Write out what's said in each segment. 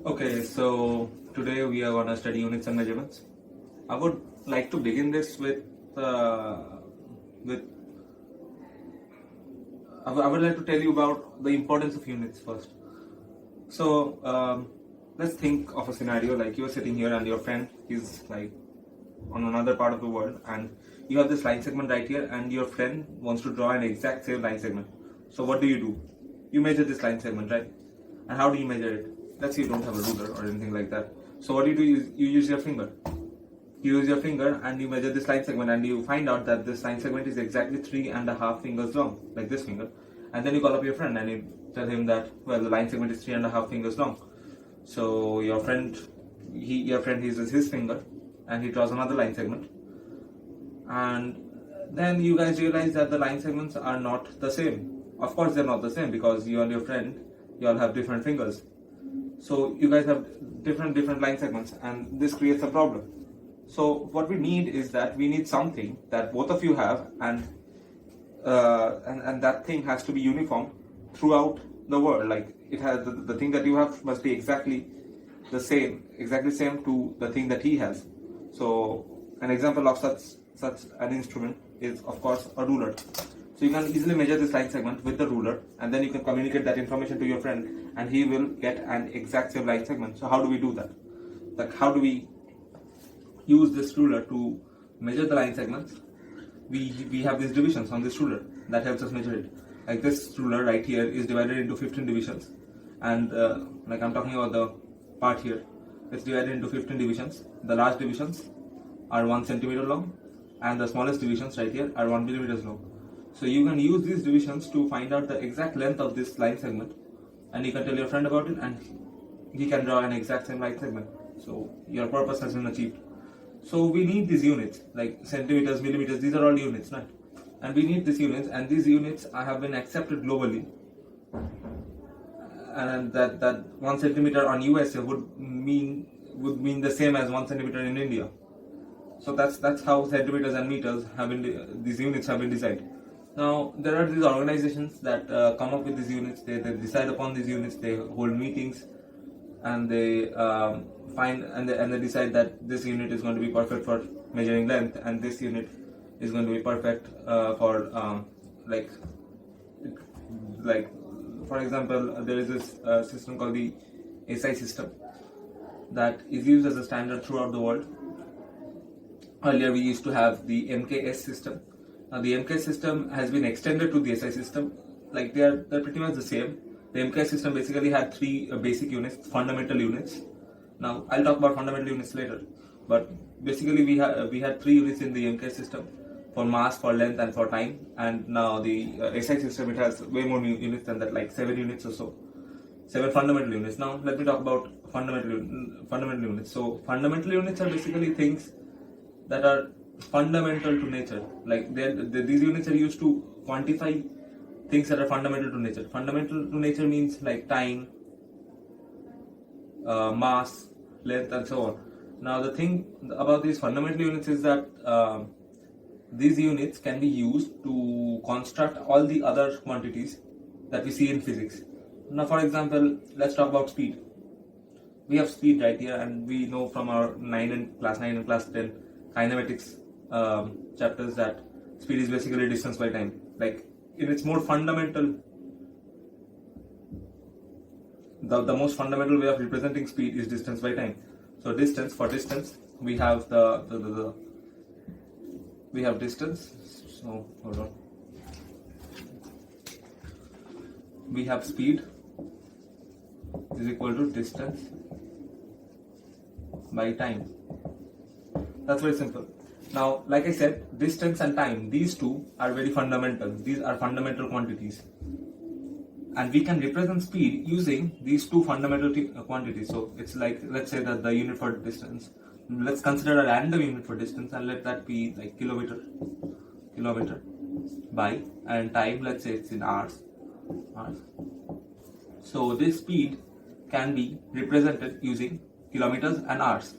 Okay, so today we are gonna study units and measurements. I would like to begin this with I would like to tell you about the importance of units first. So let's think of a scenario like you're sitting here and your friend is like on another part of the world, and you have this line segment right here, and your friend wants to draw an exact same line segment. So what do? You measure this line segment, right? And how do you measure it? Let's say you don't have a ruler or anything like that. So what do is you use your finger. You use your finger and you measure this line segment, and you find out that this line segment is exactly 3.5 fingers long, like this finger. And then you call up your friend and you tell him that, well, the line segment is 3.5 fingers long. So your friend uses his finger and he draws another line segment. And then you guys realize that the line segments are not the same. Of course they're not the same, because you and your friend, you all have different fingers. So you guys have different line segments, and this creates a problem. So what we need is that we need something that both of you have, and that thing has to be uniform throughout the world. Like it has the thing that you have must be exactly same to the thing that he has. So an example of such an instrument is of course a ruler. So you can easily measure this line segment with the ruler, and then you can communicate that information to your friend, and he will get an exact same line segment. So how do we do that? Like how do we use this ruler to measure the line segments? We have these divisions on this ruler that helps us measure it. Like this ruler right here is divided into 15 divisions, and like I'm talking about the part here, it's divided into 15 divisions. The large divisions are 1 centimeter long, and the smallest divisions right here are 1 millimeters long. So you can use these divisions to find out the exact length of this line segment, and you can tell your friend about it, and he can draw an exact same line segment. So your purpose has been achieved. So we need these units like centimeters, millimeters. These are all units, right? And we need these units, and these units have been accepted globally. And that 1 centimeter on USA would mean the same as 1 centimeter in India. So that's how centimeters and meters have been. These units have been decided. Now there are these organizations that come up with these units. They decide upon these units. They hold meetings, and they find and they decide that this unit is going to be perfect for measuring length, and this unit is going to be perfect for like for example, there is this system called the SI system that is used as a standard throughout the world. Earlier we used to have the MKS system. Now the MKS system has been extended to the SI system. Like they're pretty much the same. The MKS system basically had three basic units, fundamental units. Now I'll talk about fundamental units later, but basically we had 3 units in the MKS system, for mass, for length, and for time. And now the SI system, it has way more units than that, like 7 units or so, 7 fundamental units. Now let me talk about fundamental units. So fundamental units are basically things that are fundamental to nature. Like these units are used to quantify things that are fundamental to nature. Fundamental to nature means like time, mass, length, and so on. Now the thing about these fundamental units is that these units can be used to construct all the other quantities that we see in physics. Now for example, let's talk about speed. We have speed right here, and we know from our class 9 and class 10 kinematics chapters that speed is basically distance by time. Like in its more fundamental, the most fundamental way of representing speed is distance by time. So for distance we have we have distance. So hold on. We have speed is equal to distance by time. That's very simple. Now, like I said, distance and time, these two are very fundamental. These are fundamental quantities. And we can represent speed using these two fundamental quantities. So it's like, let's say that the unit for distance, let's consider a random unit for distance, and let that be like kilometer by, and time, let's say it's in hours. So this speed can be represented using kilometers and hours.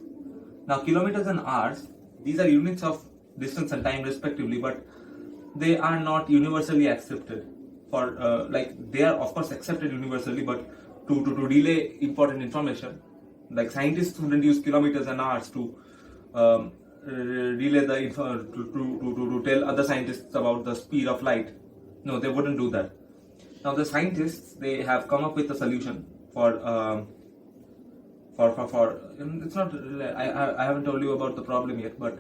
Now kilometers and hours, these are units of distance and time respectively, but they are not universally accepted. For like they are of course accepted universally, but to relay important information, like scientists wouldn't use kilometers and hours to relay the info to tell other scientists about the speed of light. No, they wouldn't do that. Now the scientists, they have come up with a solution for it's not, I haven't told you about the problem yet, but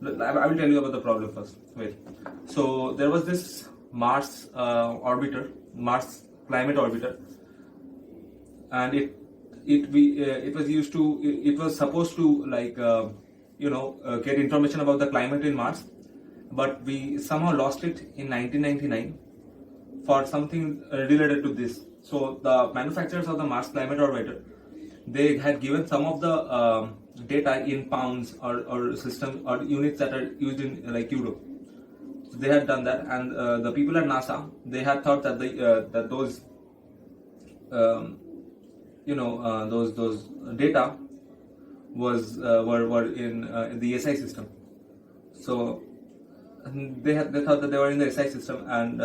I will tell you about the problem first. Wait. So there was this Mars Mars climate orbiter, and it was supposed to get information about the climate in Mars, but we somehow lost it in 1999 for something related to this. So the manufacturers of the Mars climate orbiter, they had given some of the data in pounds or system or units that are used in like Europe. So they had done that, and the people at NASA, they had thought that those those data were in the SI system. So they thought that they were in the SI system, and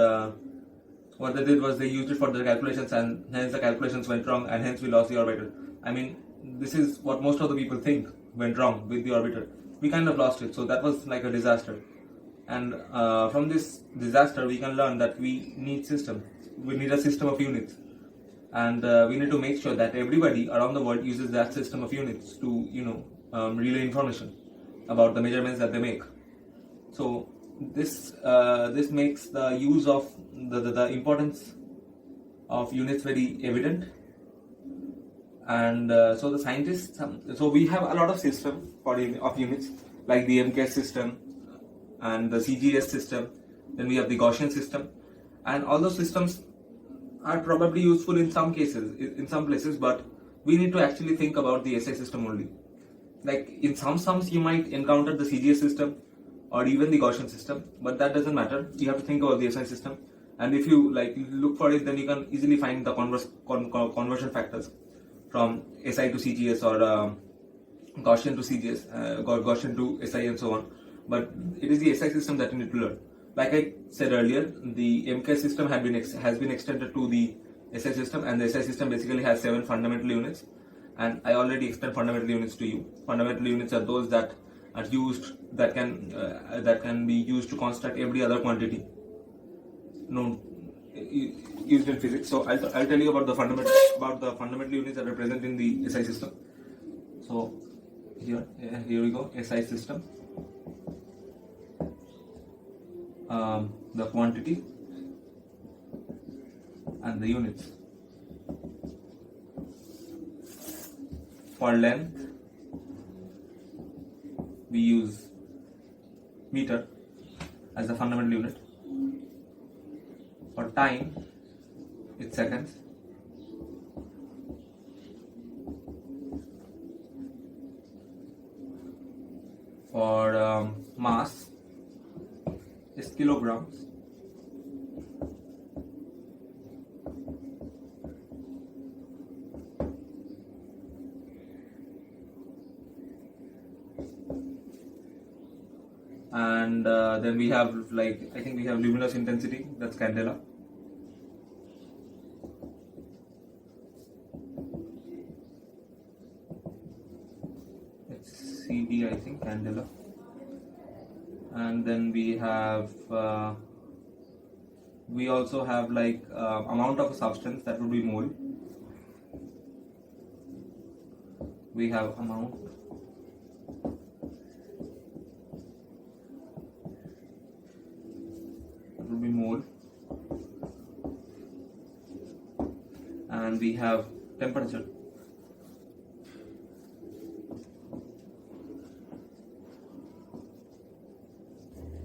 what they did was they used it for their calculations, and hence the calculations went wrong, and hence we lost the orbiter. I mean, this is what most of the people think went wrong with the orbiter. We kind of lost it, so that was like a disaster. And from this disaster, we can learn that we need system. We need a system of units, and we need to make sure that everybody around the world uses that system of units to relay information about the measurements that they make. So this makes the use of the importance of units very evident. And so the scientists, so we have a lot of system of units, like the MKS system and the CGS system. Then we have the Gaussian system, and all those systems are probably useful in some cases, in some places, but we need to actually think about the SI system only. Like in some sums you might encounter the CGS system or even the Gaussian system, but that doesn't matter. You have to think about the SI system, and if you look for it, then you can easily find the conversion factors from SI to CGS or Gaussian to CGS, Gaussian to SI, and so on. But it is the SI system that you need to learn. Like I said earlier, the MKS system has been extended to the SI system, and the SI system basically has 7 fundamental units. And I already explained fundamental units to you. Fundamental units are those that are used, that can be used to construct every other quantity known used in physics. So I'll tell you about the fundamental units that are present in the SI system. So here we go, SI system. The quantity and the units. For length, we use meter as the fundamental unit. For time, it's seconds. For mass, is kilograms. And then we have, I think we have luminous intensity, that's candela. It's CD, I think, candela. And then we have we also have amount of a substance, that would be mole. We have amount, that would be mole, and we have temperature.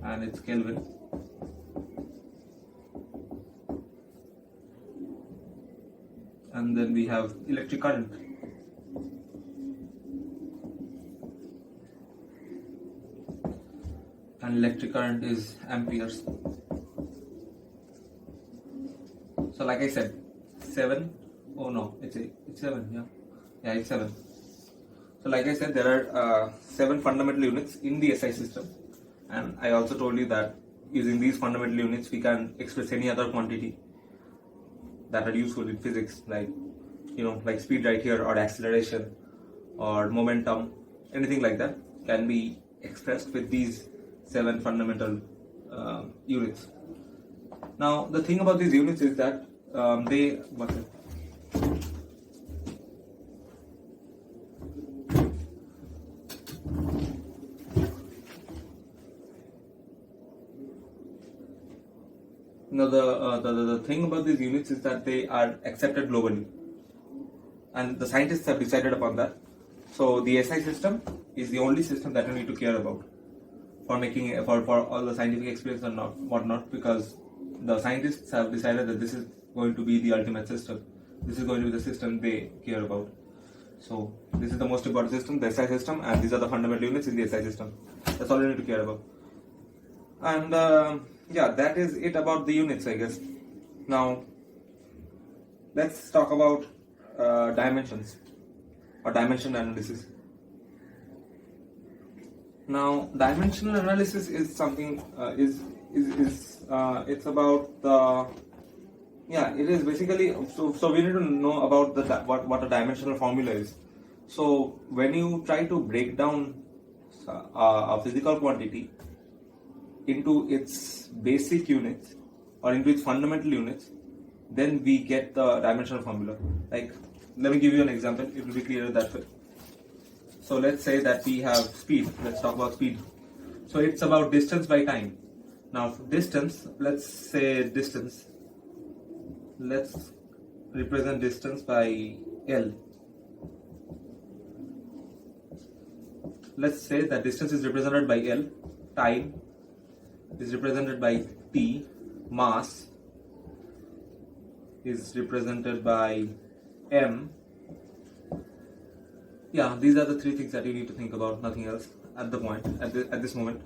And it's Kelvin. And then we have electric current. And electric current is amperes. So like I said, 7. Oh no, it's 7. Yeah, it's 7. So like I said, there are 7 fundamental units in the SI system. And I also told you that using these fundamental units, we can express any other quantity that are useful in physics, like speed right here, or acceleration, or momentum, anything like that can be expressed with these 7 fundamental units. Now the thing about these units is that the thing about these units is that they are accepted globally, and the scientists have decided upon that. So the SI system is the only system that you need to care about for making for all the scientific experience and whatnot, because the scientists have decided that this is going to be the ultimate system. This is going to be the system they care about. So this is the most important system, the SI system, and these are the fundamental units in the SI system. That's all you need to care about. And yeah, that is it about the units, I guess. Now let's talk about dimensions or dimension analysis. Now dimensional analysis is something it's about the it is basically so we need to know about the what a dimensional formula is. So when you try to break down a physical quantity into its basic units or into its fundamental units, then we get the dimensional formula. Like, let me give you an example, it will be clearer that way. So let's say that we have speed. Let's talk about speed. So it's about distance by time. Now distance, let's represent distance by L. Let's say that distance is represented by L, time is represented by T, mass is represented by M. Yeah, these are the 3 things that you need to think about, nothing else at this moment.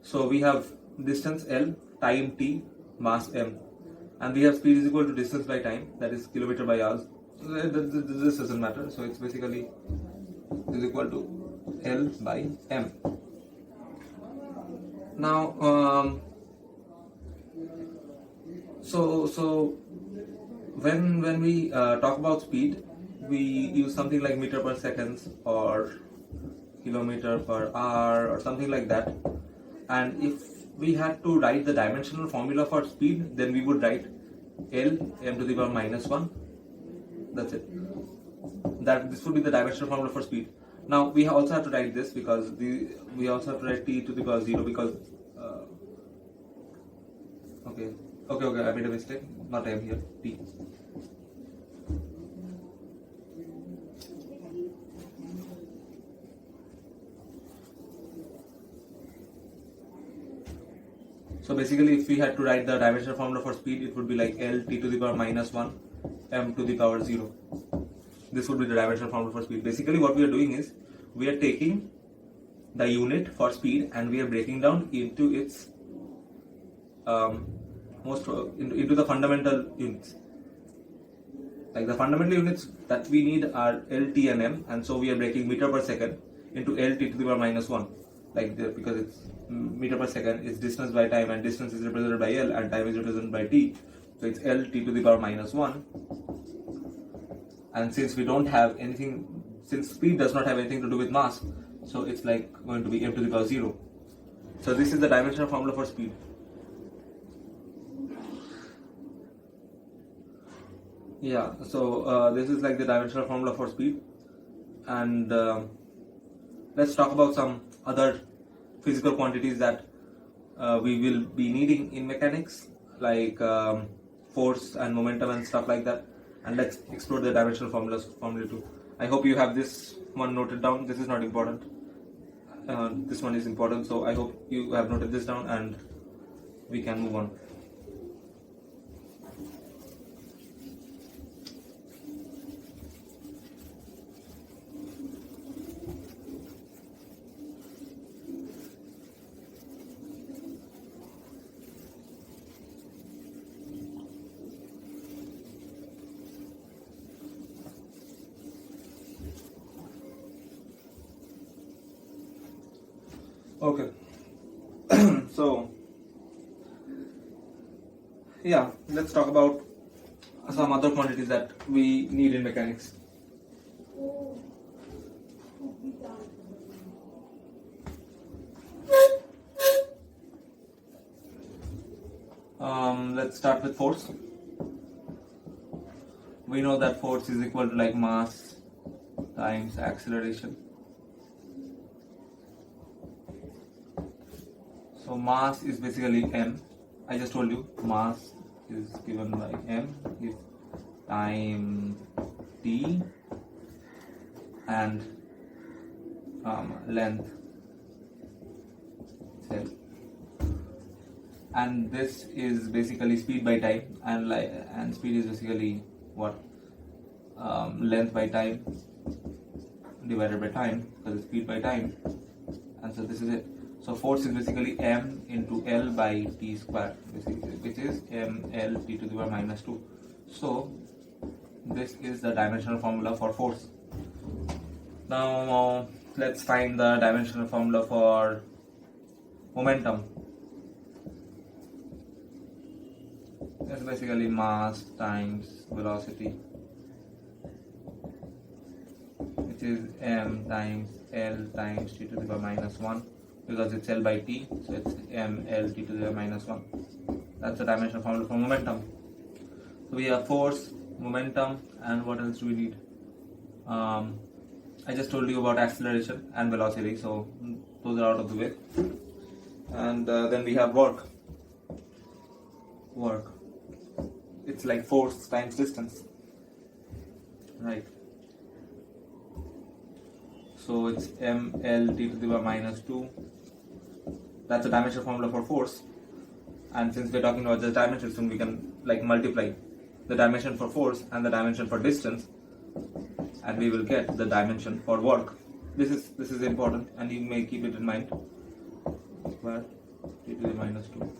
So we have distance L, time T, mass M, and we have speed is equal to distance by time, that is kilometer by hours. This doesn't matter, so it's basically is equal to L by M. Now so when we talk about speed, we use something like meter per seconds or kilometer per hour or something like that. And if we had to write the dimensional formula for speed, then we would write L m to the power minus 1. That's it. This would be the dimensional formula for speed. Now we also have to write this because we also have to write t to the power 0 because okay, I made a mistake. Not m here, t. So basically, if we had to write the dimensional formula for speed, it would be like L t to the power minus 1 m to the power 0. This would be the dimensional formula for speed. Basically, what we are doing is we are taking the unit for speed and we are breaking down into its into the fundamental units. Like the fundamental units that we need are L, T, and M, and so we are breaking meter per second into L t to the power minus 1. Because it's meter per second is distance by time, and distance is represented by L and time is represented by T. So it's L t to the power minus 1. And since we don't have anything, since speed does not have anything to do with mass, so it's like going to be m to the power 0. So this is the dimensional formula for speed. Yeah, so this is like the dimensional formula for speed. And let's talk about some other physical quantities that we will be needing in mechanics, like force and momentum and stuff like that. And let's explore the dimensional formula too. I hope you have this one noted down. This is not important. This one is important, so I hope you have noted this down and we can move on. Okay, so yeah, let's talk about some other quantities that we need in mechanics. Let's start with force. We know that force is equal to like mass times acceleration. So mass is basically m. I just told you mass is given by m is time t and length cell, and this is basically speed by time, and speed is basically what, length by time divided by time, because it's speed by time, and so this is it. So force is basically m into L by t square, basically, which is ml t to the power minus 2. So this is the dimensional formula for force. Now let's find the dimensional formula for momentum. It's basically mass times velocity, which is m times L times t to the power minus 1, because it's L by t, so it's ml t to the power minus 1. That's the dimensional formula for momentum. So we have force, momentum, and what else do we need? I just told you about acceleration and velocity, so those are out of the way. And then we have work. It's like force times distance, right? So it's ml t to the power minus 2. That's the dimensional formula for force. And since we're talking about the dimensions, we can like multiply the dimension for force and the dimension for distance, and we will get the dimension for work. This is important, and you may keep it in mind. Square t to the minus 2.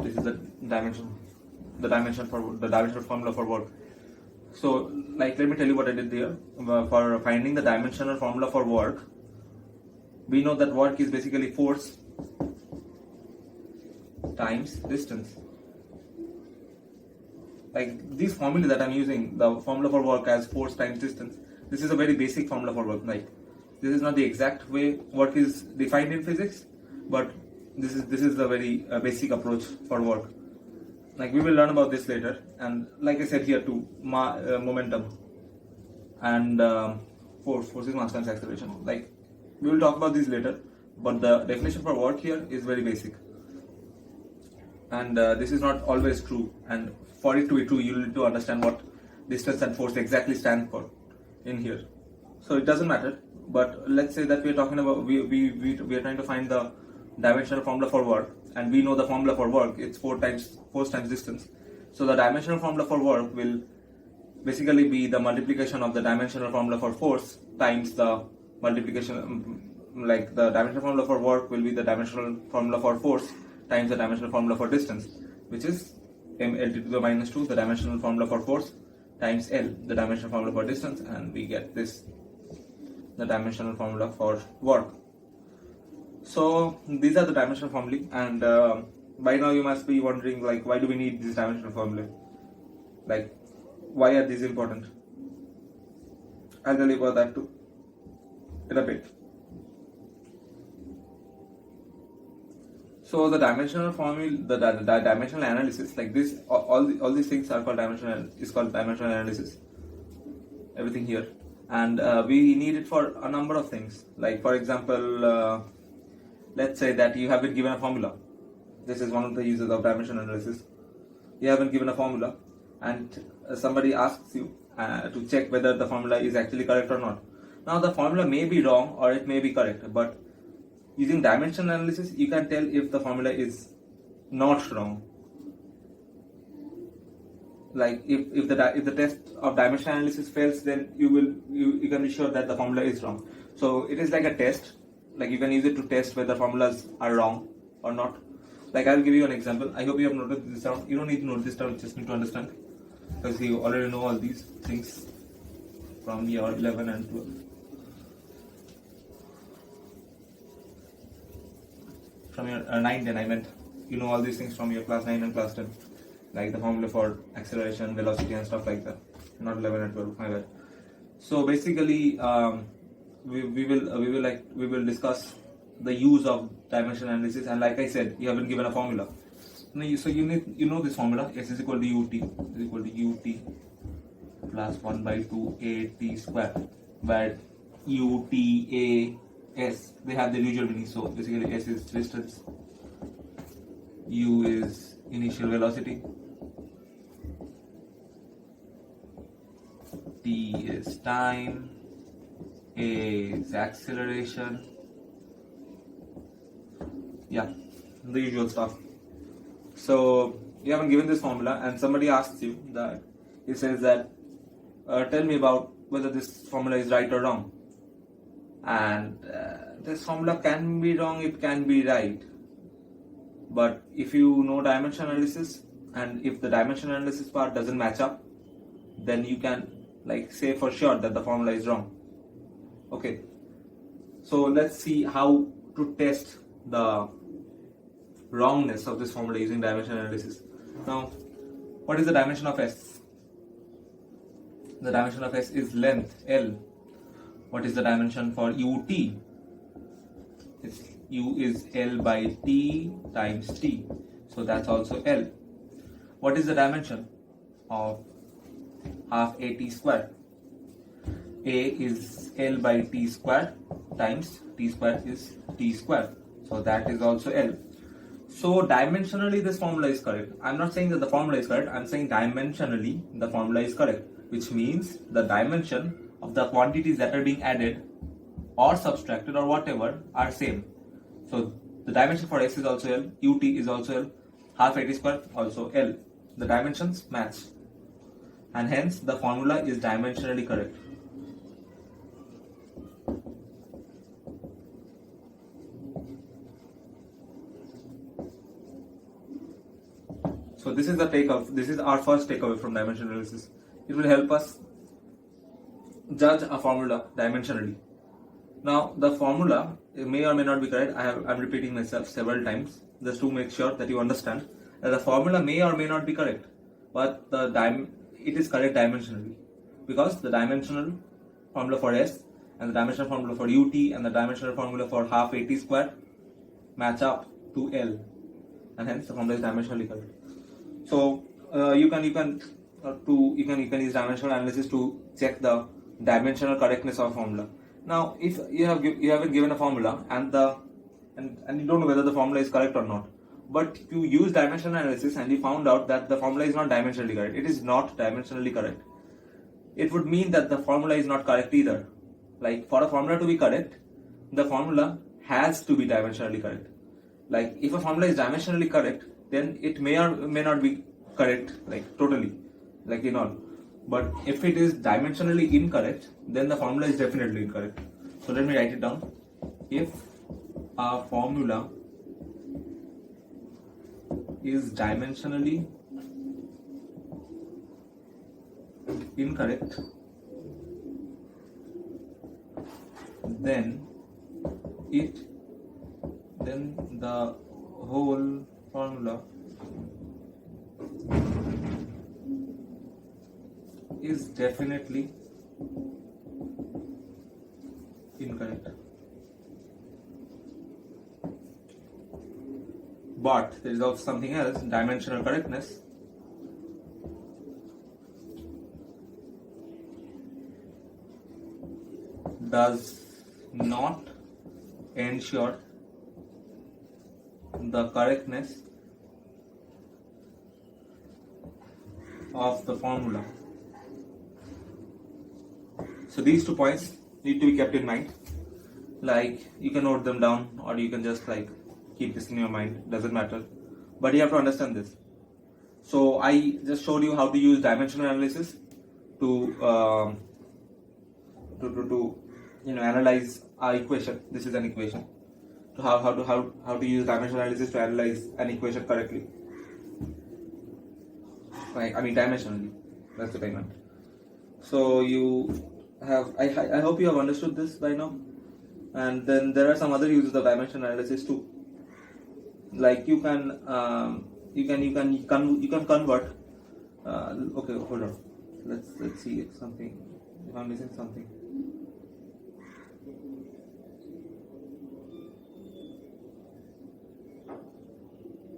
This is the dimension for the dimensional formula for work. So, like, let me tell you what I did there. For finding the dimensional formula for work, we know that work is basically force times distance. Like these formulae that I'm using, the formula for work as force times distance, this is a very basic formula for work. Like, this is not the exact way work is defined in physics, but this is a very basic approach for work. Like, we will learn about this later, and like I said here too, momentum and force is mass times acceleration. Like, we will talk about these later, but the definition for work here is very basic, and this is not always true, and for it to be true you need to understand what distance and force exactly stand for in here. So it doesn't matter, but let's say that we are talking about we are trying to find the dimensional formula for work, and we know the formula for work, it's force times distance. So the dimensional formula for work will basically be the multiplication of the dimensional formula for force times the multiplication, like the dimensional formula for work will be the dimensional formula for force times the dimensional formula for distance, which is ml to the minus 2, the dimensional formula for force, times L, the dimensional formula for distance, and we get this, the dimensional formula for work. So these are the dimensional formulae, and by now you must be wondering, like, why do we need these dimensional formulae? Like, why are these important? I'll tell you about that too in a bit. So the dimensional formula, the dimensional analysis, like this, all these things are called dimensional analysis. Everything here, and we need it for a number of things. Like, for example, let's say that you have been given a formula. This is one of the uses of dimensional analysis. You have been given a formula, and somebody asks you to check whether the formula is actually correct or not. Now, the formula may be wrong or it may be correct, but using dimensional analysis, you can tell if the formula is not wrong. Like, if the test of dimensional analysis fails, then you can be sure that the formula is wrong. So it is like a test. Like, you can use it to test whether formulas are wrong or not. Like, I'll give you an example. I hope you have noted this down. You don't need to note this down, just need to understand, because you already know all these things from your 11 and 12. From your 9, 10, I meant. You know all these things from your class 9 and class 10. Like the formula for acceleration, velocity and stuff like that. Not 11 and 12, my bad. So basically, we will discuss the use of dimension analysis, and like I said, you have been given a formula. So you know this formula: S is equal to ut plus 1 by 2 a t square, where u, t, a, s, they have their usual meaning. So basically, s is distance, u is initial velocity, t is time, a is acceleration. Yeah, the usual stuff. So you haven't given this formula, and somebody asks you that, he says that, tell me about whether this formula is right or wrong. And this formula can be wrong, it can be right. But if you know dimension analysis, and if the dimension analysis part doesn't match up, then you can like say for sure that the formula is wrong. Okay. So let's see how to test the wrongness of this formula using dimension analysis. Now, what is the dimension of S? The dimension of S is length, L. What is the dimension for ut? U is L by T times T. So that's also L. What is the dimension of half AT square? A is L by T square times T square is T square. So that is also L. So dimensionally this formula is correct. I'm not saying that the formula is correct, I'm saying dimensionally the formula is correct, which means the dimension of the quantities that are being added or subtracted or whatever are same. So the dimension for S is also L, ut is also L, half AT square also L. The dimensions match, and hence the formula is dimensionally correct. So this is the takeoff. This is our first takeaway from dimension analysis. It will help us judge a formula dimensionally. Now the formula may or may not be correct. I'm repeating myself several times just to make sure that you understand that the formula may or may not be correct, but it is correct dimensionally, because the dimensional formula for S and the dimensional formula for ut and the dimensional formula for half AT square match up to L, and hence the formula is dimensionally correct. So you can use dimensional analysis to check the dimensional correctness of a formula. Now, if you have been given a formula and you don't know whether the formula is correct or not, but you use dimensional analysis and you found out that the formula is not dimensionally correct, it is not dimensionally correct, it would mean that the formula is not correct either. Like, for a formula to be correct, the formula has to be dimensionally correct. Like, if a formula is dimensionally correct, then it may or may not be correct, like totally, like in all. But if it is dimensionally incorrect, then the formula is definitely incorrect. So let me write it down. If a formula is dimensionally incorrect, then the whole formula is definitely incorrect. But there is also something else, dimensional correctness. Does not ensure the correctness of the formula. So these 2 points need to be kept in mind. Like, you can note them down, or you can just like keep this in your mind, doesn't matter. But you have to understand this. So I just showed you how to use dimensional analysis to analyze our equation. This is an equation. To how to use dimensional analysis to analyze an equation correctly. I mean dimensionally. That's what I meant. So you have, I hope you have understood this by now. And then there are some other uses of dimensional analysis too. Like you can convert. Okay, hold on. Let's see something if I'm missing something.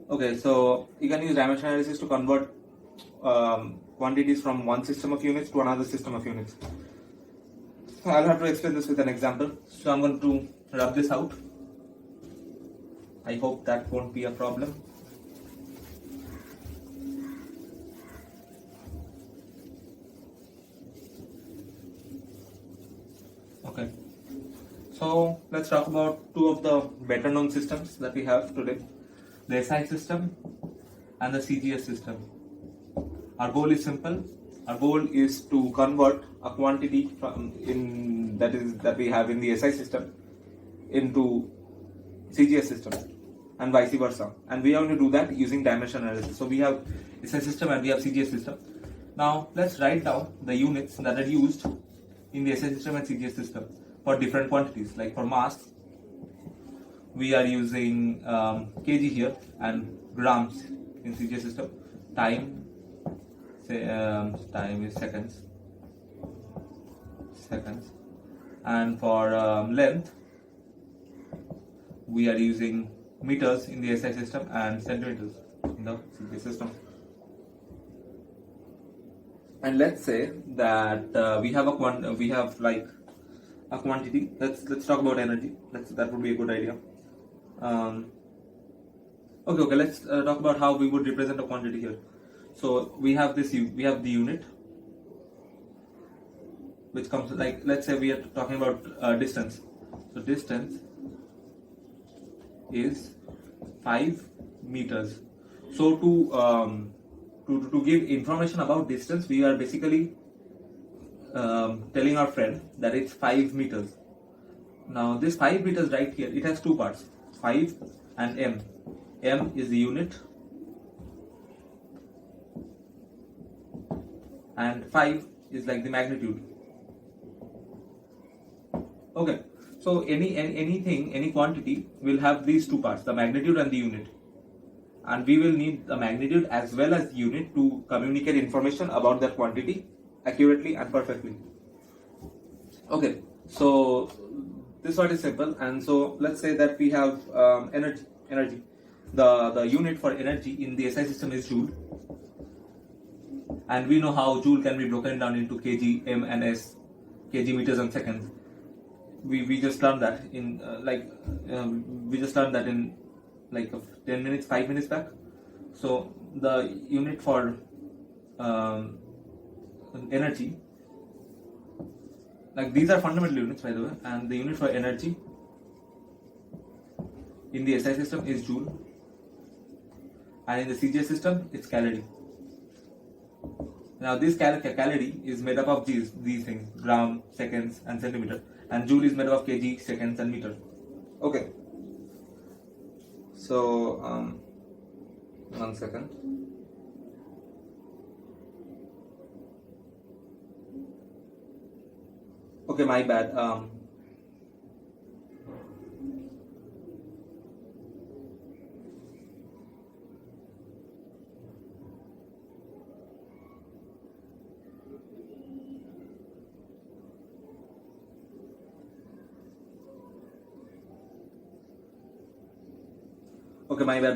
Okay, so you can use dimension analysis to convert quantities from one system of units to another system of units. I'll have to explain this with an example. So I'm going to rub this out. I hope that won't be a problem. Okay. So let's talk about two of the better known systems that we have today. The SI system and the CGS system. Our goal is simple. Our goal is to convert a quantity that we have in the SI system into CGS system and vice versa. And we are going to do that using dimension analysis. So we have SI system and we have CGS system. Now let's write down the units that are used in the SI system and CGS system for different quantities. Like for mass, we are using kg here and grams in CGS system. Time, time is seconds, and for length, we are using meters in the SI system and centimeters in the CGS system. And let's say that we have a quantity. Let's talk about energy. That would be a good idea. Okay. Let's talk about how we would represent a quantity here. So we have the unit, which comes like, let's say we are talking about distance. So distance is 5 meters. So to give information about distance, we are basically telling our friend that it's 5 meters. Now this 5 meters right here, it has two parts, 5 and m. M is the unit and 5 is like the magnitude. Okay, so any quantity will have these two parts, the magnitude and the unit, and we will need the magnitude as well as the unit to communicate information about that quantity accurately and perfectly. Okay, so this part is simple. And so let's say that we have energy. The unit for energy in the SI system is joule, and we know how joule can be broken down into kg, m and s, kg, meters and seconds. We just learned that in like 10 minutes, 5 minutes back. So the unit for energy, like these are fundamental units by the way, and the unit for energy in the SI system is joule, and in the CGS system it's calorie. Now this calorie is made up of these things, gram, seconds and centimeter, and joule is made up of kg, seconds and meter. Okay, so 1 second. Okay, my bad. Okay, my bad.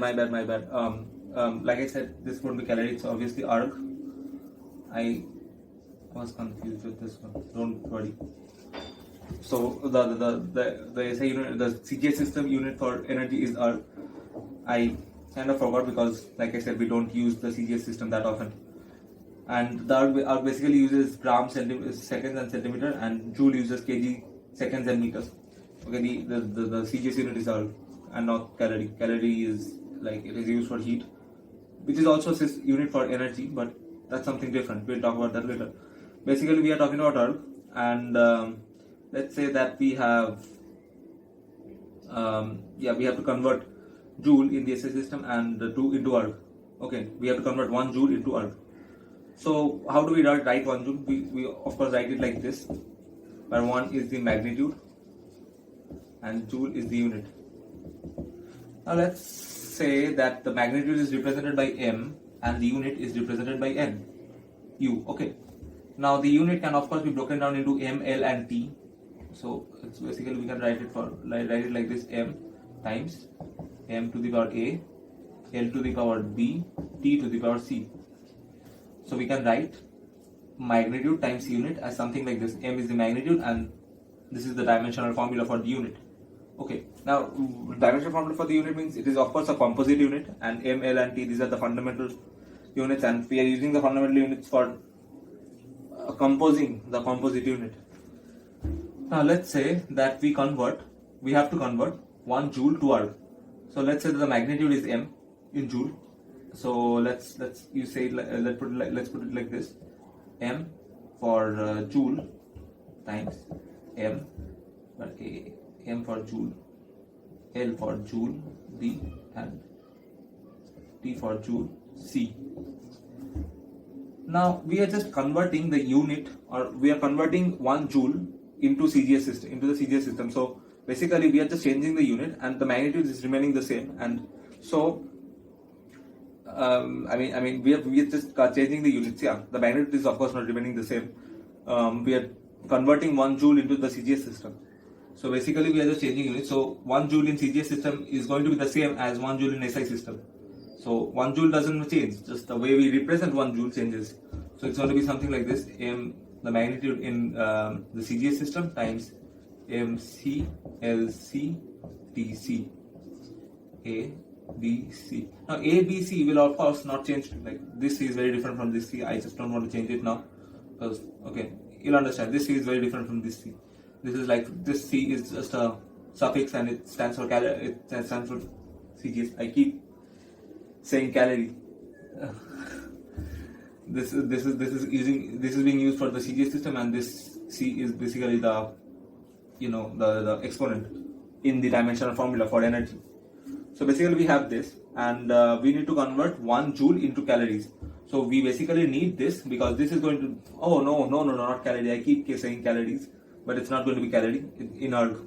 Like I said, this won't be calorie, it's obviously arg. I was confused with this one. Don't worry. So the SI unit, the CGS system unit for energy is arg. I kind of forgot because, like I said, we don't use the CGS system that often. And the arg basically uses grams, seconds and centimeter, and joule uses kg, seconds and meters. Okay, the CGS unit is arg and not calorie. Calorie is like, it is used for heat, which is also a unit for energy, but that's something different. We'll talk about that later. Basically, we are talking about arg, and let's say that we have we have to convert joule in the SI system and 2 into arg. Okay, we have to convert 1 joule into arg. So how do we write 1 joule? We of course write it like this, where 1 is the magnitude and joule is the unit. Now let's say that the magnitude is represented by m and the unit is represented by n, u. Okay, Now the unit can of course be broken down into m, l and t. So it's basically we can write it like this: m times m to the power a, l to the power b, t to the power c. So we can write magnitude times unit as something like this: m is the magnitude and this is the dimensional formula for the unit. Okay, now dimensional formula for the unit means it is of course a composite unit, and m, l and t, these are the fundamental units, and we are using the fundamental units for composing the composite unit. Now let's say that we have to convert 1 joule to erg. So let's say that the magnitude is m in joule. So let's put it like this: m for joule times m for joule, l for joule, b, and t for joule, c. Now we are just converting the unit, or we are converting 1 joule into the CGS system. So basically we are just changing the unit and the magnitude is remaining the same. And so we are just changing the units. Yeah, the magnitude is of course not remaining the same. We are converting 1 joule into the CGS system. So basically we are just changing units. So 1 joule in CGS system is going to be the same as 1 joule in SI system. So 1 joule doesn't change, just the way we represent 1 joule changes. So it's going to be something like this: m, the magnitude in the CGS system, times mc, lc, tc, a, b, c. Now a, b, c will of course not change. Like this c is very different from this c. I just don't want to change it now because okay, you'll understand. This c is very different from this c. This is like, this c is just a suffix and it stands for CGS. I keep saying calorie. This is being used for the CGS system, and this c is basically the the exponent in the dimensional formula for energy. So basically we have this, and we need to convert 1 joule into calories. So we basically need this because this is going to, oh no, not calorie. I keep saying calories, but it's not going to be calorie in erg.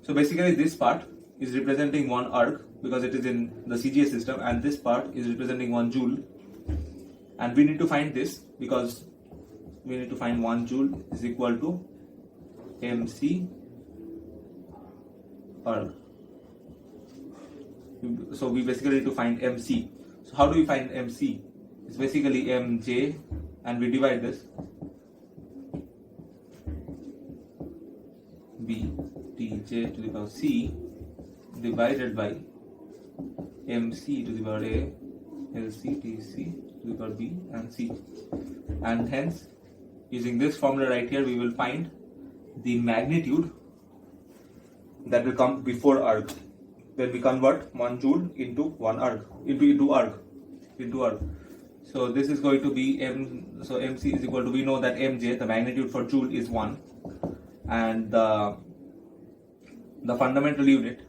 So basically this part is representing 1 erg because it is in the CGS system, and this part is representing 1 joule. And we need to find this because we need to find 1 joule is equal to mc erg. So we basically need to find mc. So how do we find mc? It's basically mj, and we divide this b tj to the power c divided by mc to the power a, lc, tc to the power b and c. And hence, using this formula right here, we will find the magnitude that will come before erg. Then we convert 1 joule into 1 erg, into erg. So this is going to be so mc is equal to, we know that mj, the magnitude for joule, is 1, and the fundamental unit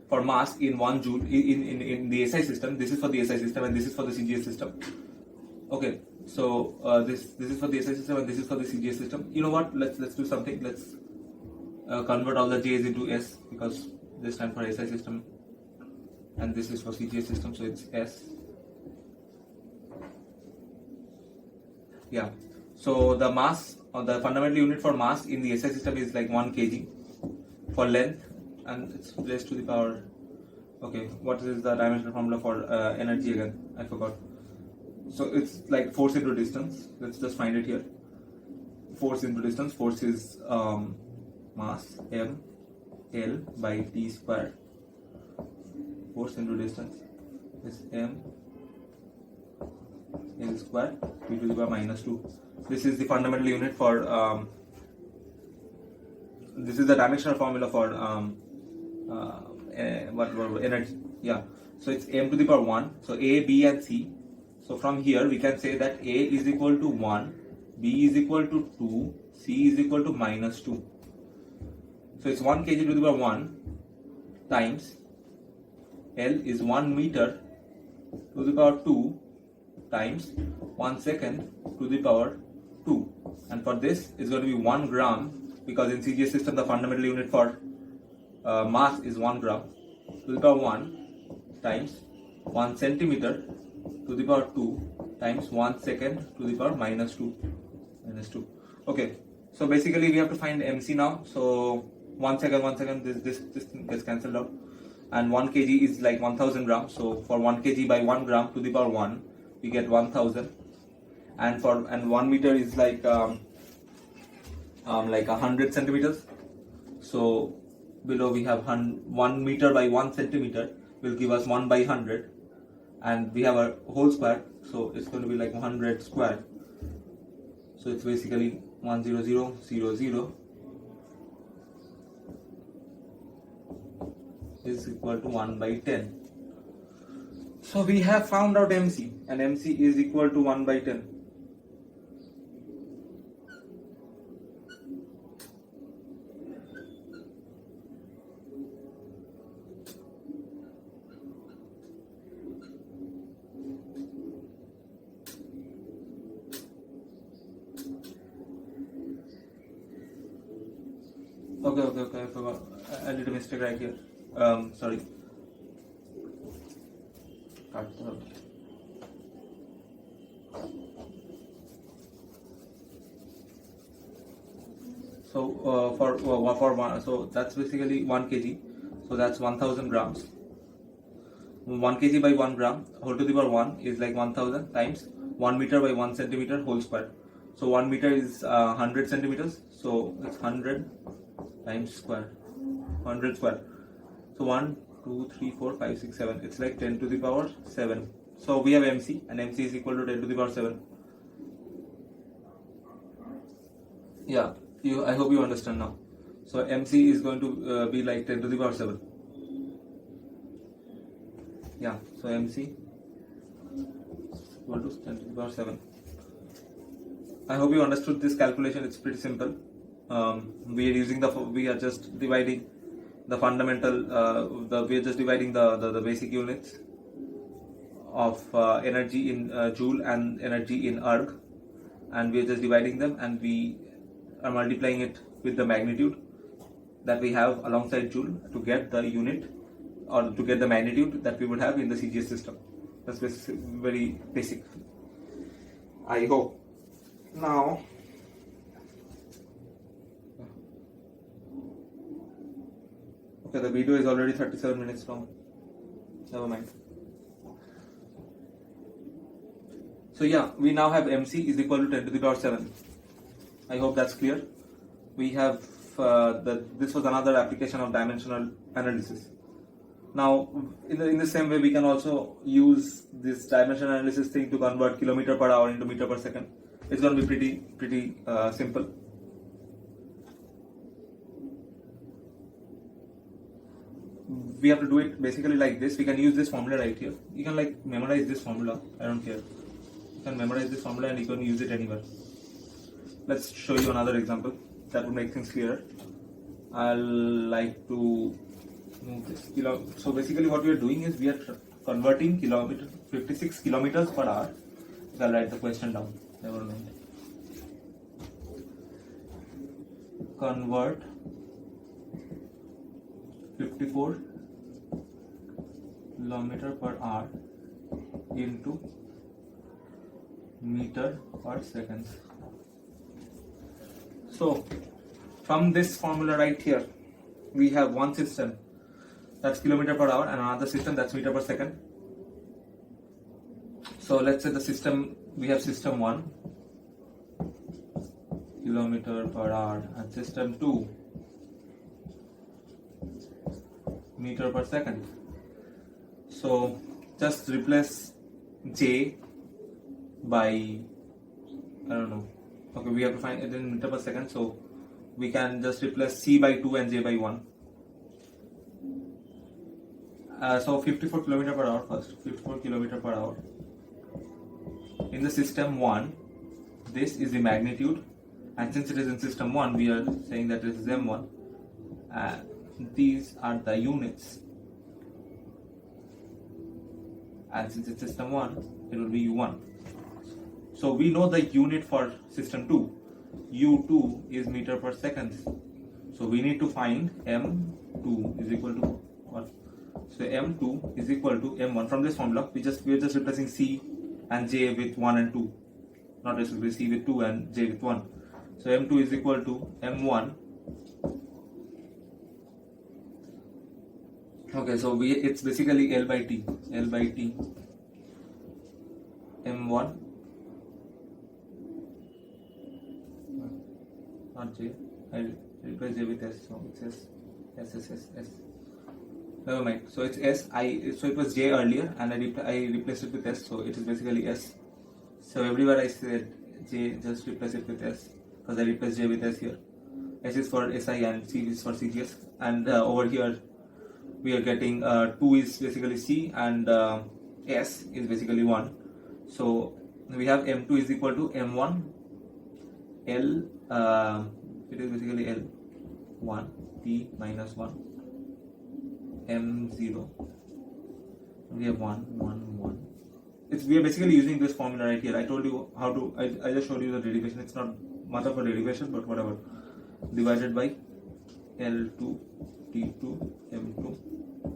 for mass in 1 joule in the SI system. This is for the SI system and this is for the CGS system. Okay, so this is for the SI system and this is for the CGS system. You know what? Let's do something. Let's convert all the j's into s, because this stands for SI system and this is for CGS system. So it's s. Yeah. So the mass, or the fundamental unit for mass in the SI system, is like 1 kg for length, and it's raised to the power. Okay, what is the dimensional formula for energy again? I forgot. So it's like force into distance. Let's just find it here. Force into distance. Force is mass m l by t square. Force into distance is m l square p to the power minus 2. This is the fundamental unit for this is the dimensional formula for energy. Yeah, so it's m to the power 1. So a, b and c. So from here we can say that a is equal to 1, b is equal to 2, c is equal to minus 2. So it's 1 kg to the power 1 times l is 1 meter to the power 2 times 1 second to the power 2. And for this is going to be 1 gram, because in CGS system the fundamental unit for mass is 1 gram, to the power 1 times 1 centimeter to the power 2 times 1 second to the power minus 2. Okay, so basically we have to find MC now. So 1 second, this thing gets cancelled out, and 1 kg is like 1000 grams. So for 1 kg by 1 gram to the power 1, we get 1000, and 1 meter is like 100 centimeters. So below we have 1 meter by 1 centimeter will give us 1 by 100, and we have a whole square, so it's going to be like 100 square. So it's basically 10000 is equal to 1 by 10. So we have found out MC, and MC is equal to 1 by 10. Okay, I forgot. I did a mistake right here. Sorry. So for one, so that's basically 1 kg. So that's 1000 grams. 1 kg by 1 gram whole to the power 1 is like 1000 times 1 meter by 1 centimeter whole square. So 1 meter is 100 centimeters. So it's 100 times square, 100 square. So 1, 2, 3, 4, 5, 6, 7. It's like 10 to the power 7. So we have MC, and MC is equal to 10 to the power 7. Yeah, I hope you understand now. So MC is going to be like 10 to the power 7. Yeah, so MC equal to 10 to the power 7. I hope you understood this calculation. It's pretty simple. We are just dividing the fundamental, we are just dividing the basic units of energy in joule and energy in erg, and we are just dividing them, and we are multiplying it with the magnitude that we have alongside joule to get the unit, or to get the magnitude that we would have in the CGS system. That's very basic. I hope. Now, okay, the video is already 37 minutes long. Never mind. So yeah, we now have MC is equal to 10 to the power 7. I hope that's clear. We have this was another application of dimensional analysis. Now, in the same way, we can also use this dimensional analysis thing to convert kilometer per hour into meter per second. It's going to be pretty simple. We have to do it basically like this. We can use this formula right here. You can like memorize this formula. I don't care. You can memorize this formula and you can use it anywhere. Let's show you another example that will make things clearer. I'll like to move this. So basically what we are doing is we are converting 56 kilometers per hour. So I'll write the question down. Never mind. Convert 54 kilometer per hour into meter per second. So from this formula right here, we have one system that's kilometer per hour and another system that's meter per second. So let's say the system, we have system 1 kilometer per hour and system 2 meter per second. So just replace J by, I don't know, okay, we have to find it in meter per second, so we can just replace C by 2 and J by 1. So 54 kilometer per hour first, 54 kilometer per hour. In the system 1, this is the magnitude, and since it is in system 1, we are saying that it is M1, and these are the units, and since it's system 1, it will be U1. So we know the unit for system 2, U2 is meter per second, so we need to find M2 is equal to what? So M2 is equal to M1. From this formula, we are just replacing C and j with 1 and 2, not respectively c with 2 and j with 1. So m2 is equal to m1. Okay, so it's basically L by T m1, not j, I replace j with s, so it's s. Never mind. So it's s. So it was j earlier, and I replaced it with s. So it is basically s. So everywhere I said j, just replace it with s, because I replaced j with s here. S is for SI and C is for CGS, and over here we are getting 2 is basically C and S is basically 1. So we have M2 is equal to M1 L, it is basically L1 T minus 1 M0. We have 1 1 1. We are basically using this formula right here. I told you how to, I just showed you the derivation. It's not much of a derivation, but whatever. Divided by L2 T2 M2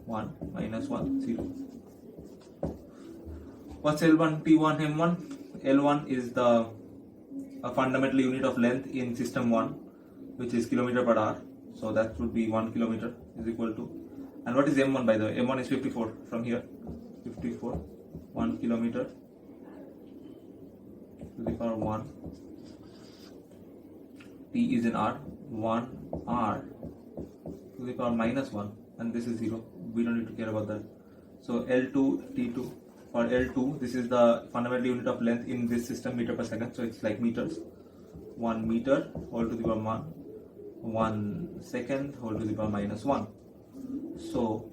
1 minus 1 0. What's L1 T1 M1? L1 is the fundamental unit of length in system 1, which is kilometer per hour. So that would be 1 kilometer is equal to. And what is M1 by the way? M1 is 54 from here. 54 1 kilometer to the power 1. T is in R. 1 R to the power minus 1, and this is 0. We don't need to care about that. So L2 T2, for L2, this is the fundamental unit of length in this system, meter per second, so it's like meters. 1 meter whole to the power 1, 1 second whole to the power minus 1. So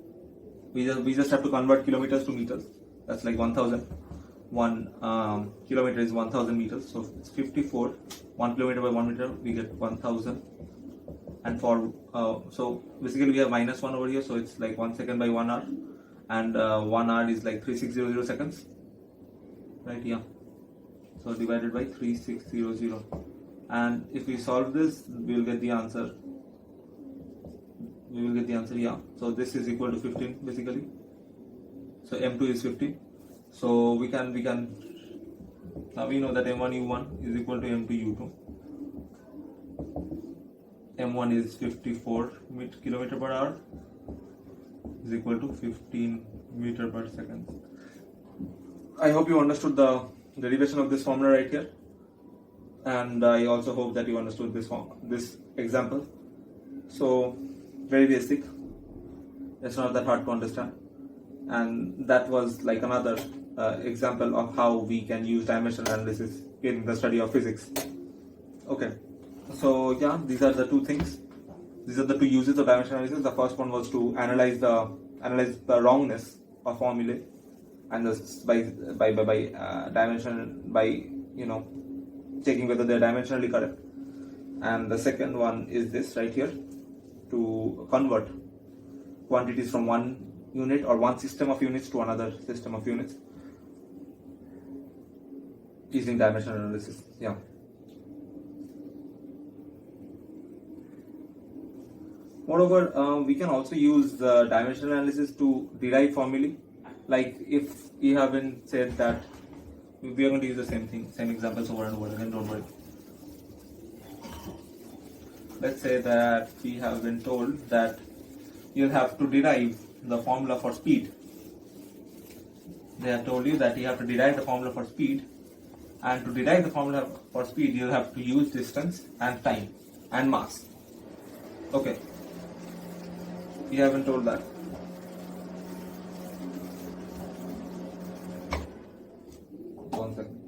we just have to convert kilometers to meters. That's like 1000. 1 kilometer is 1000 meters, so it's 54. 1 kilometer by 1 meter, we get 1000. And for so basically we have minus 1 over here, so it's like 1 second by 1 hour, and 1 hour is like 3600 seconds, right? Yeah, so divided by 3600, and if we solve this, we will get the answer. Yeah, so this is equal to 15 basically. So M2 is 15. So we can now we know that M1 U1 is equal to M2 U2. M1 is 54 kilometer per hour is equal to 15 meter per second. I hope you understood the derivation of this formula right here, and I also hope that you understood this example. So very basic, it's not that hard to understand, and that was like another example of how we can use dimensional analysis in the study of physics. Okay. So yeah, these are the two things. These are the two uses of dimensional analysis. The first one was to analyze the wrongness of formulae, and this by dimension, by checking whether they are dimensionally correct. And the second one is this right here, to convert quantities from one unit or one system of units to another system of units using dimensional analysis. Yeah. Moreover, we can also use the dimensional analysis to derive formulae. Like if we haven't said that, we are going to use the same examples over and over again, don't worry. Let's say that we have been told that you'll have to derive the formula for speed. They have told you that you have to derive the formula for speed, and to derive the formula for speed, you'll have to use distance and time and mass. Okay. You haven't told that. One second.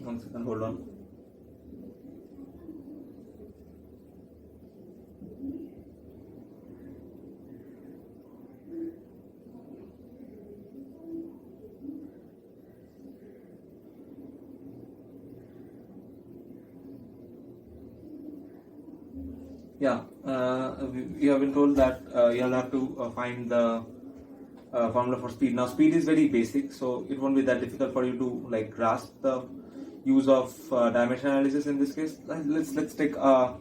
One second, hold on. Yeah, we have been told that you'll have to find the formula for speed. Now speed is very basic, so it won't be that difficult for you to like grasp the use of dimension analysis in this case. Let's take a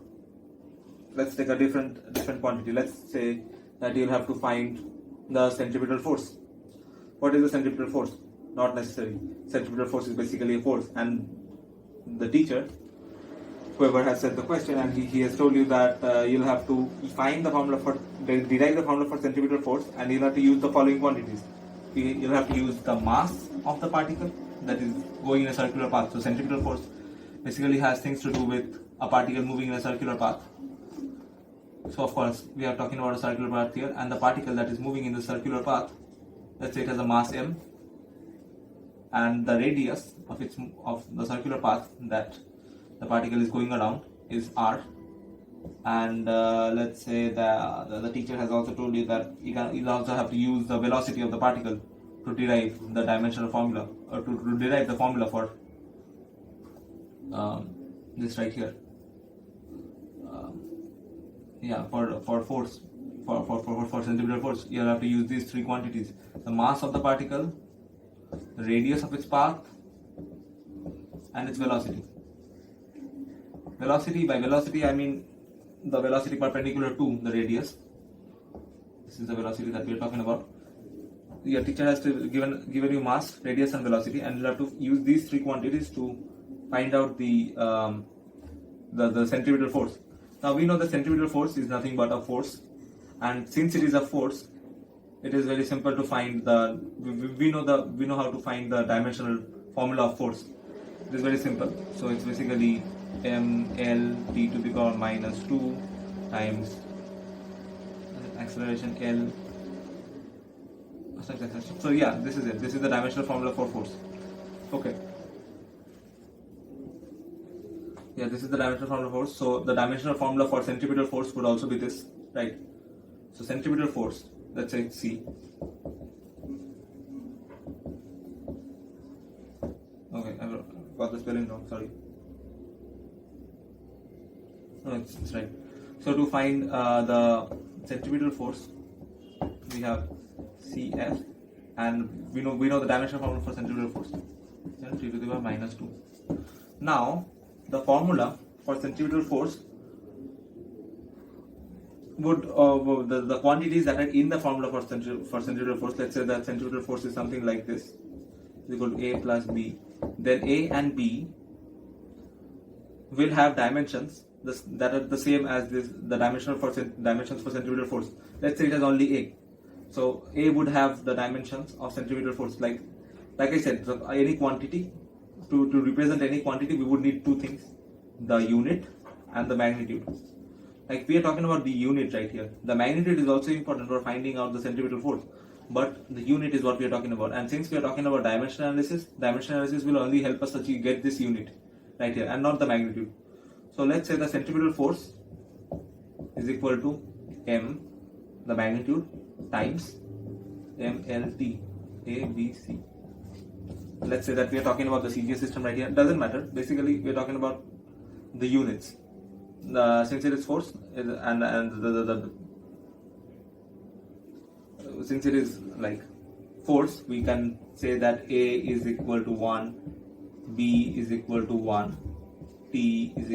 different quantity. Let's say that you'll have to find the centripetal force. What is the centripetal force? Not necessary. Centripetal force is basically a force, and the teacher, whoever has said the question, and he has told you that you'll have to find the formula for derive the formula for centripetal force, and you'll have to use the following quantities. You'll have to use the mass of the particle that is going in a circular path. So centripetal force basically has things to do with a particle moving in a circular path. So of course we are talking about a circular path here, and the particle that is moving in the circular path, let's say it has a mass m, and the radius of the circular path that the particle is going around is r, and let's say the teacher has also told you that you'll also have to use the velocity of the particle to derive the dimensional formula, or to derive the formula for this right here. For force, for centripetal force, you'll have to use these three quantities: the mass of the particle, the radius of its path, and its velocity. By velocity I mean the velocity perpendicular to the radius. This is the velocity that we are talking about. Your teacher has given you mass, radius, and velocity, and you have to use these three quantities to find out the centripetal force. Now we know the centripetal force is nothing but a force, and since it is a force, it is very simple to find we know how to find the dimensional formula of force. It is very simple. So it's basically ml t to the power minus 2 times acceleration L. So yeah, this is it. This is the dimensional formula for force. Okay. Yeah, this is the dimensional formula for force. So the dimensional formula for centripetal force would also be this, right? So centripetal force, let's say C. Okay, I got the spelling wrong, sorry. No, it's right. So to find the centripetal force, we have CF, and we know the dimensional formula for centripetal force. 10 to the power minus 2. Now the formula for centripetal force would the quantities that are in the formula for centripetal force. Let's say that centripetal force is something like this, is equal to A plus B. Then A and B will have dimensions that are the same as the dimensions for centripetal force. Let's say it has only A. So A would have the dimensions of centripetal force. Like I said, so any quantity, to represent any quantity, we would need two things: the unit and the magnitude. Like we are talking about the unit right here. The magnitude is also important for finding out the centripetal force, but the unit is what we are talking about. And since we are talking about dimension analysis will only help us get this unit right here and not the magnitude. So let's say the centripetal force is equal to m, the magnitude, times mlt a b c. Let's say that we are talking about the CGS system right here. Doesn't matter. Basically, we are talking about the units. Since it is force and since it is like force, we can say that A is equal to 1, B is equal to 1, C is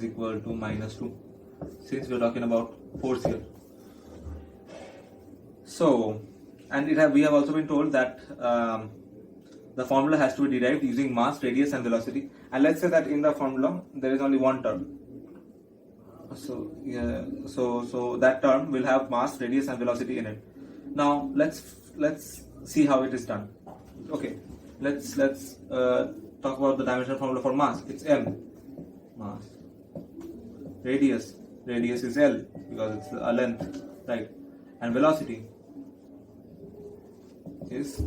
equal to minus 2. Since we are talking about force here. So, and we have also been told that the formula has to be derived using mass, radius, and velocity. And let's say that in the formula there is only one term. So yeah, so that term will have mass, radius, and velocity in it. Now let's see how it is done. Okay, let's talk about the dimensional formula for mass. It's m, mass. Radius is L because it's a length, right? And velocity is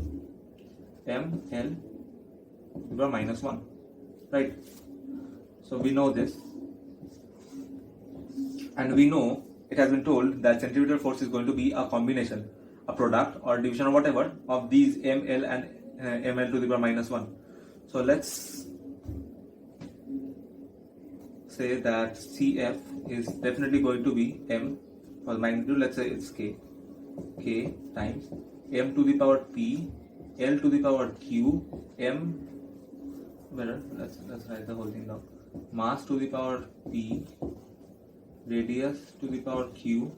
ml to the minus 1, right? So we know this, and we know it has been told that centripetal force is going to be a combination, a product or division or whatever of these ml and ml to the power minus 1. So let's say that Cf is definitely going to be m for the magnitude. Let's say it's k times m to the power p L to the power q m. Better, let's write the whole thing down. Mass to the power p, radius to the power q,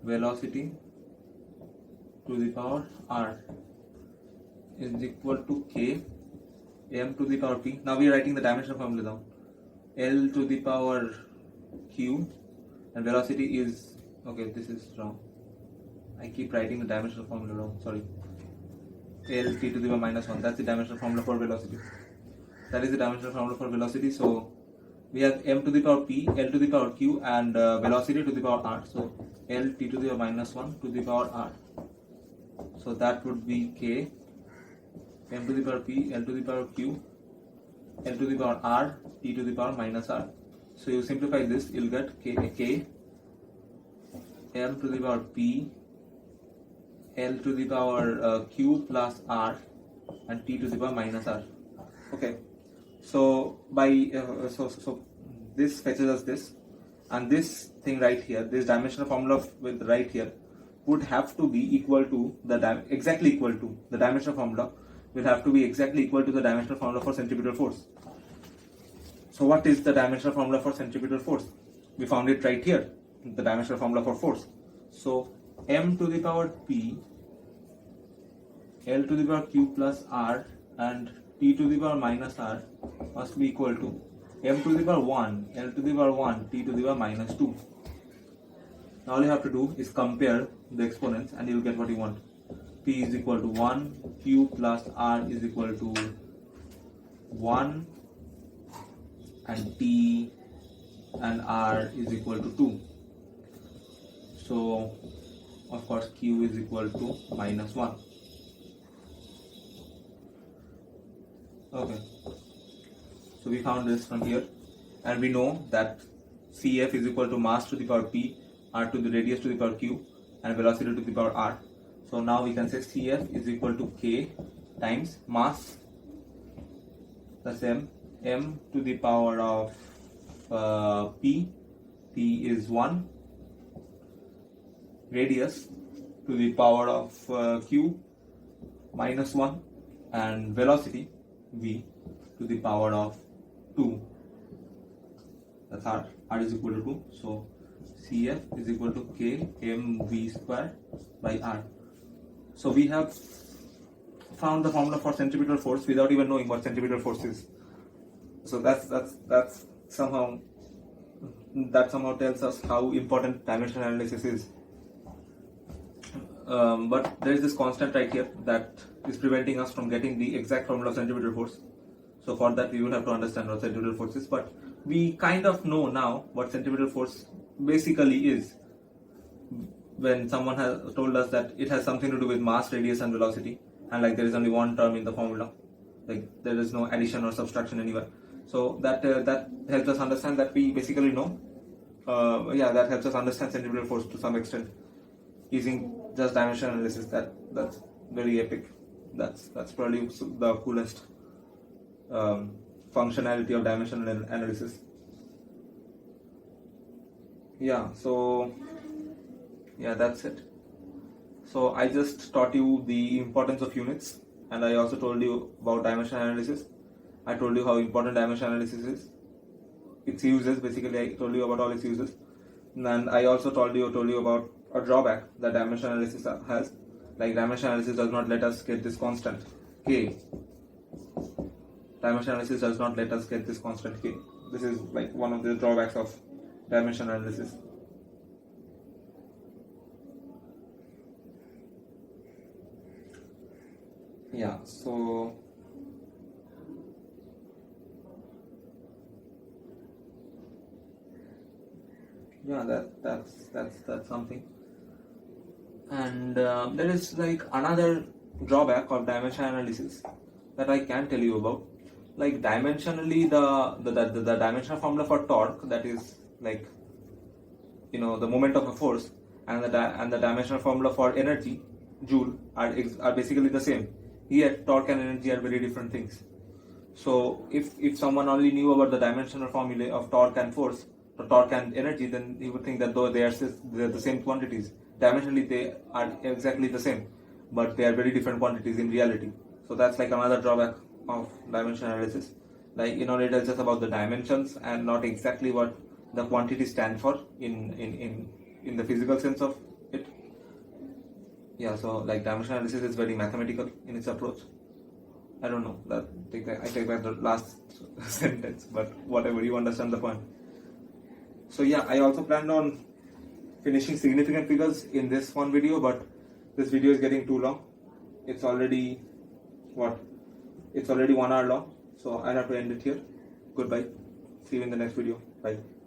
velocity to the power r is equal to k m to the power p. Now we are writing the dimensional formula down. L to the power q, and velocity is, okay, this is wrong. I keep writing the dimensional formula wrong, sorry. L t to the power minus 1, that's the dimensional formula for velocity. That is the dimensional formula for velocity. So we have m to the power p, L to the power q, and velocity to the power r. So L t to the power minus 1 to the power r. So that would be k m to the power p, L to the power q, L to the power r, t to the power minus r. So you simplify this, you'll get k m to the power p, L to the power q plus r, and t to the power minus r. Okay, so by so this fetches us this, and this thing right here, this dimensional formula with right here would have to be equal to the exactly equal to the dimensional formula will have to be exactly equal to the dimensional formula for centripetal force. So what is the dimensional formula for centripetal force? We found it right here, the dimensional formula for force. So m to the power p, L to the power q plus r, and t to the power minus r must be equal to m to the power 1, L to the power 1, t to the power minus 2. Now all you have to do is compare the exponents and you will get what you want. P is equal to 1, q plus r is equal to 1, and t and r is equal to 2. So of course q is equal to minus 1. Okay, so we found this from here, and we know that Cf is equal to mass to the power p, r to the radius to the power q, and velocity to the power r. So now we can say Cf is equal to k times mass plus m to the power of p is 1, radius to the power of q minus 1, and velocity v to the power of 2. That's r is equal to 2. So Cf is equal to k mv square by r. So we have found the formula for centripetal force without even knowing what centripetal force is. So that's somehow tells us how important dimensional analysis is. But there is this constant right here that is preventing us from getting the exact formula of centripetal force. So for that we will have to understand what centripetal force is, but we kind of know now what centripetal force basically is when someone has told us that it has something to do with mass, radius and velocity, and like there is only one term in the formula, like there is no addition or subtraction anywhere. So that helps us understand that we basically know, that helps us understand centripetal force to some extent using just dimensional analysis. That's very epic. That's probably the coolest functionality of dimensional analysis. So that's it. So I just taught you the importance of units, and I also told you about dimensional analysis. I told you how important dimensional analysis is, its uses. Basically I told you about all its uses, and I also told you about a drawback that dimensional analysis has. Like dimensional analysis does not let us get this constant k. Dimensional analysis does not let us get this constant k. This is like one of the drawbacks of dimensional analysis. So that's something. And there is like another drawback of dimensional analysis that I can tell you about. Like dimensionally, the dimensional formula for torque, that is like, the moment of a force, and the dimensional formula for energy, joule, are basically the same. Yet torque and energy are very different things. So if someone only knew about the dimensional formulae of torque and force, or torque and energy, then he would think that though they're the same quantities, dimensionally they are exactly the same, but they are very different quantities in reality. So that's like another drawback of dimension analysis. Like, it is just about the dimensions and not exactly what the quantities stand for in the physical sense of it. Yeah, so like dimension analysis is very mathematical in its approach. I don't know. I take back the last sentence, but whatever, you understand the point. So yeah, I also planned on finishing significant figures in this one video, but this video is getting too long. It's already 1 hour long, so I'll have to end it here. Goodbye. See you in the next video. Bye.